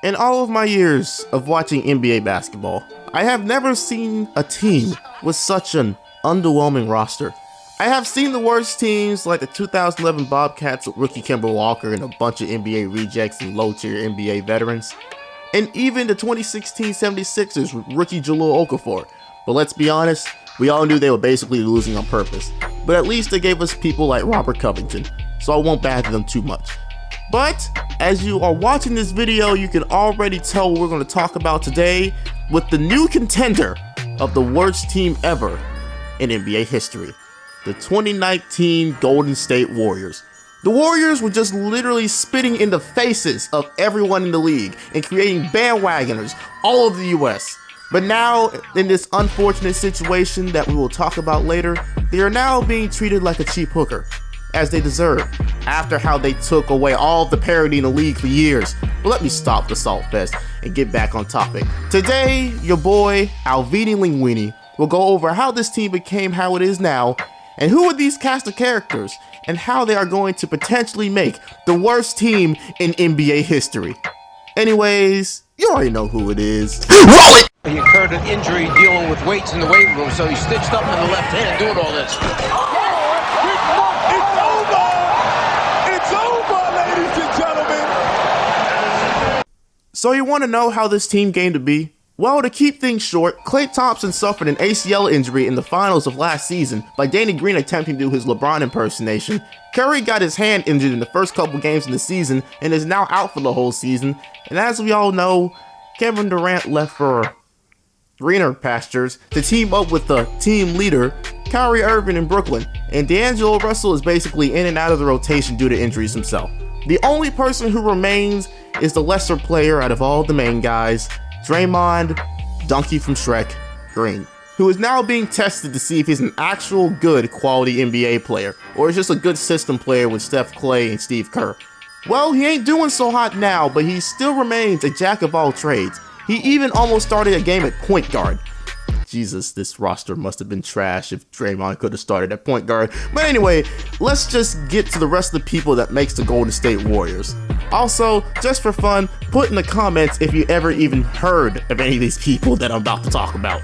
In all of my years of watching NBA basketball, I have never seen a team with such an underwhelming roster. I have seen the worst teams like the 2011 Bobcats with rookie Kemba Walker and a bunch of NBA rejects and low-tier NBA veterans, and even the 2016 76ers with rookie Jahlil Okafor. But let's be honest, we all knew they were basically losing on purpose. But at least they gave us people like Robert Covington, so I won't badger them too much. But as you are watching this video, you can already tell what we're going to talk about today with the new contender of the worst team ever in NBA history, the 2019 Golden State Warriors. The Warriors were just literally spitting in the faces of everyone in the league and creating bandwagoners all over the US. But now, in this unfortunate situation that we will talk about later, they are now being treated like a cheap hooker, as they deserve, after how they took away all the parity in the league for years. But let me stop the Salt Fest and get back on topic. Today, your boy, Alvini Linguine, will go over how this team became how it is now, and who are these cast of characters, and how they are going to potentially make the worst team in NBA history. Anyways, you already know who it is. Roll it! He incurred an injury dealing with weights in the weight room, so he stitched up in the left hand doing all this. So you want to know how this team came to be? Well, to keep things short, Klay Thompson suffered an ACL injury in the finals of last season by Danny Green attempting to do his LeBron impersonation. Curry got his hand injured in the first couple games in the season and is now out for the whole season. And as we all know, Kevin Durant left for greener pastures to team up with the team leader, Kyrie Irving in Brooklyn. And D'Angelo Russell is basically in and out of the rotation due to injuries himself. The only person who remains is the lesser player out of all the main guys, Draymond, Donkey from Shrek, Green, who is now being tested to see if he's an actual good quality NBA player, or is just a good system player with Steph Clay and Steve Kerr. Well, he ain't doing so hot now, but he still remains a jack of all trades. He even almost started a game at point guard. Jesus, this roster must have been trash if Draymond could have started at point guard. But anyway, let's just get to the rest of the people that makes the Golden State Warriors. Also, just for fun, put in the comments if you ever even heard of any of these people that I'm about to talk about.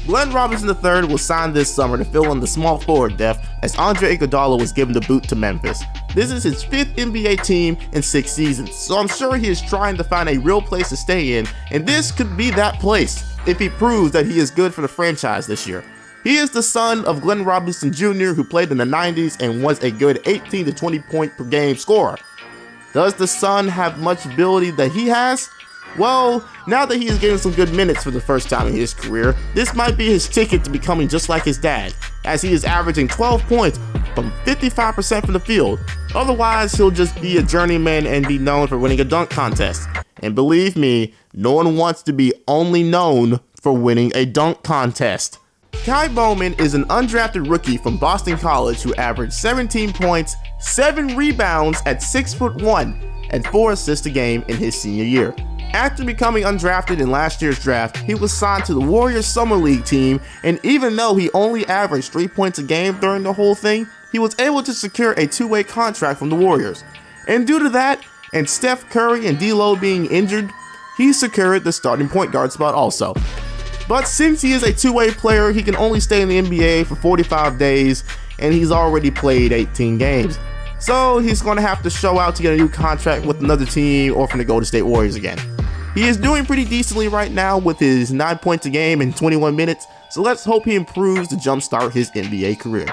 Glenn Robinson III was signed this summer to fill in the small forward depth as Andre Iguodala was given the boot to Memphis. This is his 5th NBA team in 6 seasons, so I'm sure he is trying to find a real place to stay in, and this could be that place if he proves that he is good for the franchise this year. He is the son of Glenn Robinson Jr., who played in the 90s and was a good 18 to 20 point per game scorer. Does the son have much ability that he has? Well, now that he is getting some good minutes for the first time in his career, this might be his ticket to becoming just like his dad, as he is averaging 12 points from 55% from the field. Otherwise, he'll just be a journeyman and be known for winning a dunk contest. And believe me, no one wants to be only known for winning a dunk contest. Kai Bowman is an undrafted rookie from Boston College who averaged 17 points, 7 rebounds at 6'1", and 4 assists a game in his senior year. After becoming undrafted in last year's draft, he was signed to the Warriors Summer League team, and even though he only averaged 3 points a game during the whole thing, he was able to secure a 2-way contract from the Warriors. And due to that, and Steph Curry and D-Lo being injured, he secured the starting point guard spot also. But since he is a 2-way player, he can only stay in the NBA for 45 days, and he's already played 18 games. So he's going to have to show out to get a new contract with another team or from the Golden State Warriors again. He is doing pretty decently right now with his 9 points a game in 21 minutes, so let's hope he improves to jumpstart his NBA career.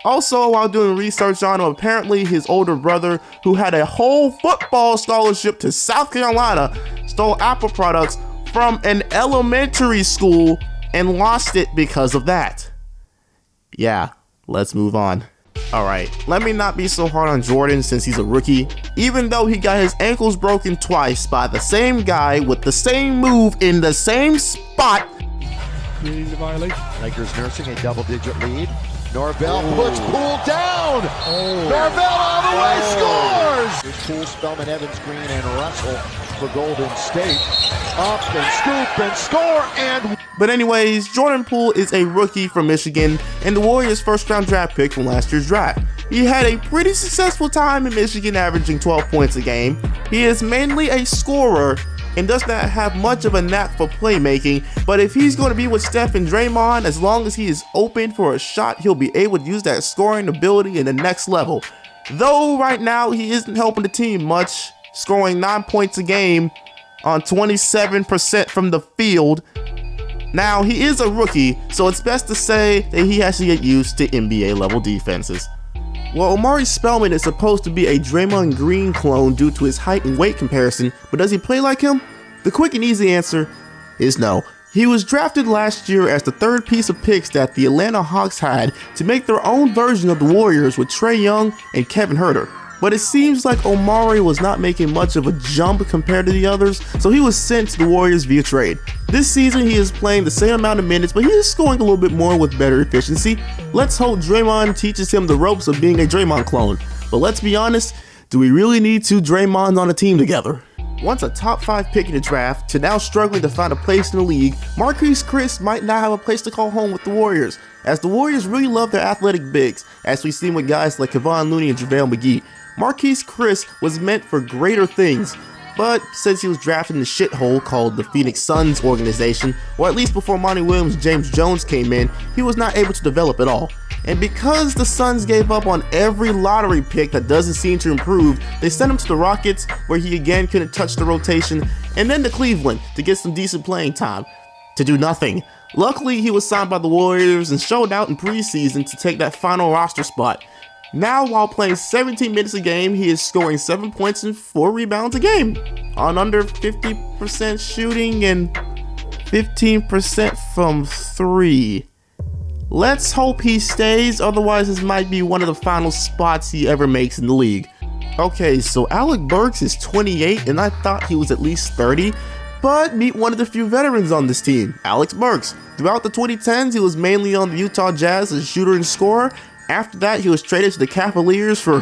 Also, while doing research on him, apparently his older brother, who had a whole football scholarship to South Carolina, stole Apple products from an elementary school and lost it because of that. Yeah, let's move on. Alright, let me not be so hard on Jordan since he's a rookie, even though he got his ankles broken twice by the same guy with the same move in the same spot. Creating the violation. Lakers nursing a double-digit lead. Norvell puts Poole down. Norvell all the way scores. Poole, Spellman, Evans, Green, and Russell for Golden State. Up and scoop and score and But anyways, Jordan Poole is a rookie from Michigan and the Warriors' first-round draft pick from last year's draft. He had a pretty successful time in Michigan, averaging 12 points a game. He is mainly a scorer and does not have much of a knack for playmaking, but if he's going to be with Steph and Draymond, as long as he is open for a shot, he'll be able to use that scoring ability in the next level. Though right now he isn't helping the team much, scoring 9 points a game on 27% from the field. Now, he is a rookie, so it's best to say that he has to get used to NBA level defenses. Well, Omari Spellman is supposed to be a Draymond Green clone due to his height and weight comparison, but does he play like him? The quick and easy answer is no. He was drafted last year as the third piece of picks that the Atlanta Hawks had to make their own version of the Warriors with Trae Young and Kevin Huerter. But it seems like Omari was not making much of a jump compared to the others, so he was sent to the Warriors via trade. This season he is playing the same amount of minutes, but he is scoring a little bit more with better efficiency. Let's hope Draymond teaches him the ropes of being a Draymond clone. But let's be honest, do we really need two Draymonds on a team together? Once a top 5 pick in the draft to now struggling to find a place in the league, Marquis Chris might not have a place to call home with the Warriors, as the Warriors really love their athletic bigs, as we've seen with guys like Kevon Looney and JaVale McGee. Marquis Chris was meant for greater things, but since he was drafted in the shithole called the Phoenix Suns organization, or at least before Monty Williams and James Jones came in, he was not able to develop at all. And because the Suns gave up on every lottery pick that doesn't seem to improve, they sent him to the Rockets, where he again couldn't touch the rotation, and then to Cleveland to get some decent playing time, to do nothing. Luckily, he was signed by the Warriors and showed out in preseason to take that final roster spot. Now, while playing 17 minutes a game, he is scoring 7 points and 4 rebounds a game on under 50% shooting and 15% from 3. Let's hope he stays, otherwise this might be one of the final spots he ever makes in the league. Okay, so Alec Burks is 28 and I thought he was at least 30, but meet one of the few veterans on this team, Alex Burks. Throughout the 2010s, he was mainly on the Utah Jazz as a shooter and scorer. After that, he was traded to the Cavaliers for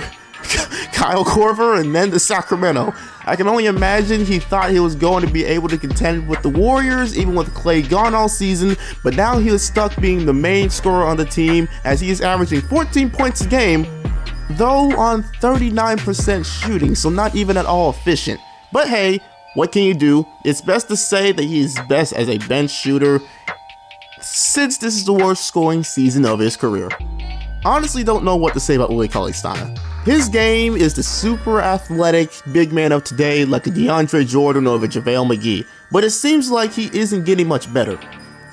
Kyle Korver and then to Sacramento. I can only imagine he thought he was going to be able to contend with the Warriors, even with Clay gone all season, but now he was stuck being the main scorer on the team as he is averaging 14 points a game, though on 39% shooting, so not even at all efficient. But hey, what can you do? It's best to say that he is best as a bench shooter, since this is the worst scoring season of his career. Honestly don't know what to say about Willie Cauley-Stein. His game is the super athletic big man of today, like a DeAndre Jordan or a JaVale McGee, but it seems like he isn't getting much better.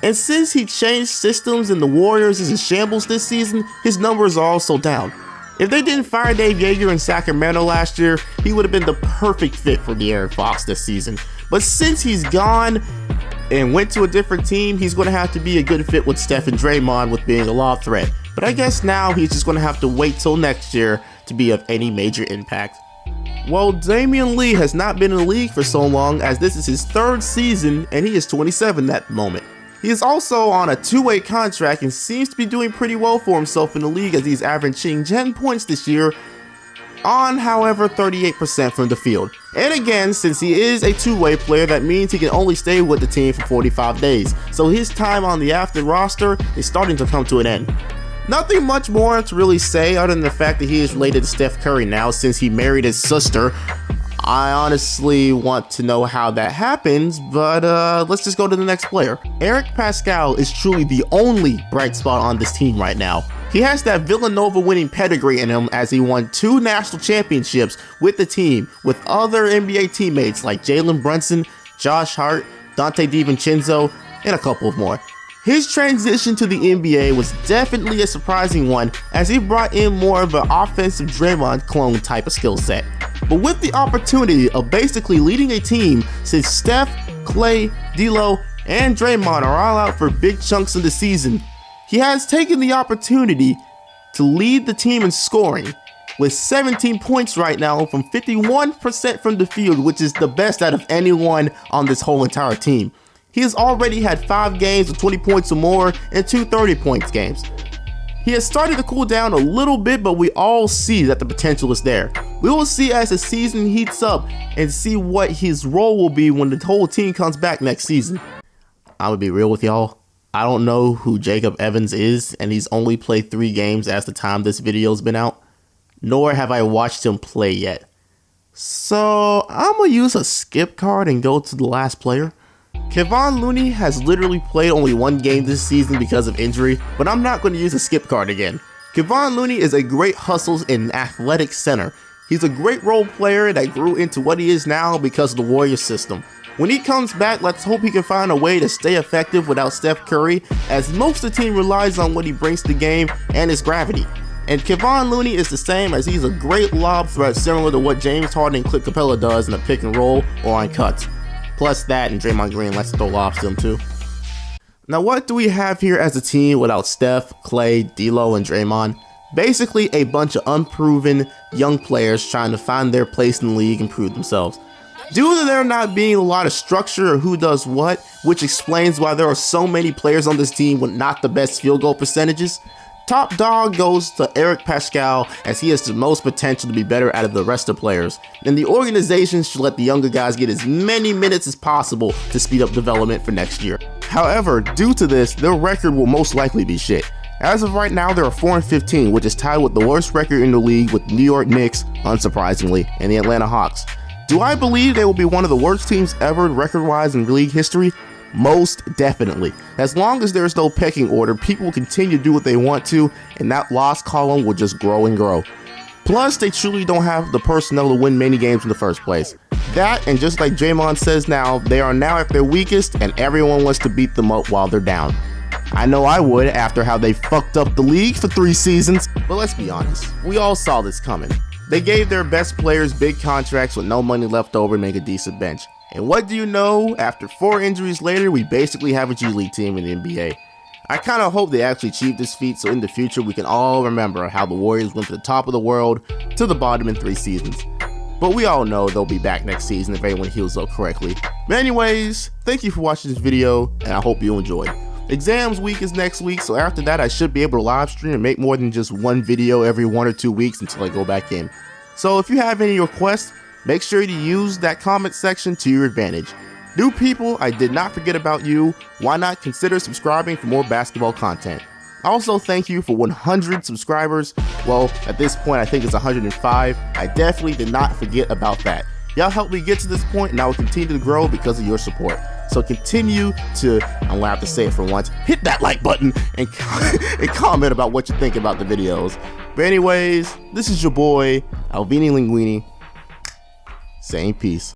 And since he changed systems and the Warriors is in shambles this season, his numbers are also down. If they didn't fire Dave Yeager in Sacramento last year, he would have been the perfect fit for De'Aaron Fox this season. But since he's gone and went to a different team, he's going to have to be a good fit with Steph and Draymond with being a lob threat. But I guess now he's just going to have to wait till next year to be of any major impact. Well, Damien Lee has not been in the league for so long, as this is his 3rd season and he is 27 at the moment. He is also on a 2-way contract and seems to be doing pretty well for himself in the league, as he's averaging 10 points this year on, however, 38% from the field. And again, since he is a 2-way player, that means he can only stay with the team for 45 days. So his time on the active roster is starting to come to an end. Nothing much more to really say other than the fact that he is related to Steph Curry now since he married his sister. I honestly want to know how that happens, but let's just go to the next player. Eric Pascal is truly the only bright spot on this team right now. He has that Villanova winning pedigree in him, as he won 2 national championships with the team with other NBA teammates like Jalen Brunson, Josh Hart, Dante DiVincenzo, and a couple of more. His transition to the NBA was definitely a surprising one, as he brought in more of an offensive Draymond clone type of skill set. But with the opportunity of basically leading a team, since Steph, Clay, D'Lo, and Draymond are all out for big chunks of the season, he has taken the opportunity to lead the team in scoring, with 17 points right now from 51% from the field, which is the best out of anyone on this whole entire team. He has already had 5 games of 20 points or more and 2 30-point games. He has started to cool down a little bit, but we all see that the potential is there. We will see as the season heats up and see what his role will be when the whole team comes back next season. I'm gonna be real with y'all. I don't know who Jacob Evans is, and he's only played 3 games as the time this video's been out, nor have I watched him play yet. So I'm gonna use a skip card and go to the last player. Kevon Looney has literally played only 1 game this season because of injury, but I'm not going to use a skip card again. Kevon Looney is a great hustles and athletic center. He's a great role player that grew into what he is now because of the Warriors system. When he comes back, let's hope he can find a way to stay effective without Steph Curry, as most of the team relies on what he brings to the game and his gravity. And Kevon Looney is the same, as he's a great lob threat similar to what James Harden and Clint Capella does in a pick and roll or on cuts. Plus that, and Draymond Green likes to throw lobs to him too. Now what do we have here as a team without Steph, Clay, D'Lo, and Draymond? Basically a bunch of unproven young players trying to find their place in the league and prove themselves. Due to there not being a lot of structure or who does what, which explains why there are so many players on this team with not the best field goal percentages, top dog goes to Eric Pascal, as he has the most potential to be better out of the rest of the players, and the organization should let the younger guys get as many minutes as possible to speed up development for next year. However, due to this, their record will most likely be shit. As of right now, they are 4-15, which is tied with the worst record in the league with the New York Knicks, unsurprisingly, and the Atlanta Hawks. Do I believe they will be one of the worst teams ever record-wise in league history? Most definitely. As long as there's no pecking order, people will continue to do what they want to, and that loss column will just grow and grow. Plus, they truly don't have the personnel to win many games in the first place. That, and just like Draymond says now, they are now at their weakest, and everyone wants to beat them up while they're down. I know I would after how they fucked up the league for 3 seasons, but let's be honest, we all saw this coming. They gave their best players big contracts with no money left over to make a decent bench. And what do you know, after 4 injuries later, we basically have a G League team in the NBA. I kind of hope they actually achieve this feat so in the future we can all remember how the Warriors went from the top of the world to the bottom in 3 seasons. But we all know they'll be back next season if everyone heals up correctly. But anyways, thank you for watching this video, and I hope you enjoyed. Exams week is next week, so after that I should be able to live stream and make more than just 1 video every 1 or 2 weeks until I go back in. So if you have any requests, make sure to use that comment section to your advantage. New people, I did not forget about you. Why not consider subscribing for more basketball content? Also, thank you for 100 subscribers. Well, at this point, I think it's 105. I definitely did not forget about that. Y'all helped me get to this point, and I will continue to grow because of your support. So continue to, I'm gonna have to say it for once, hit that like button and comment about what you think about the videos. But anyways, this is your boy, Alvini Linguine, saying peace.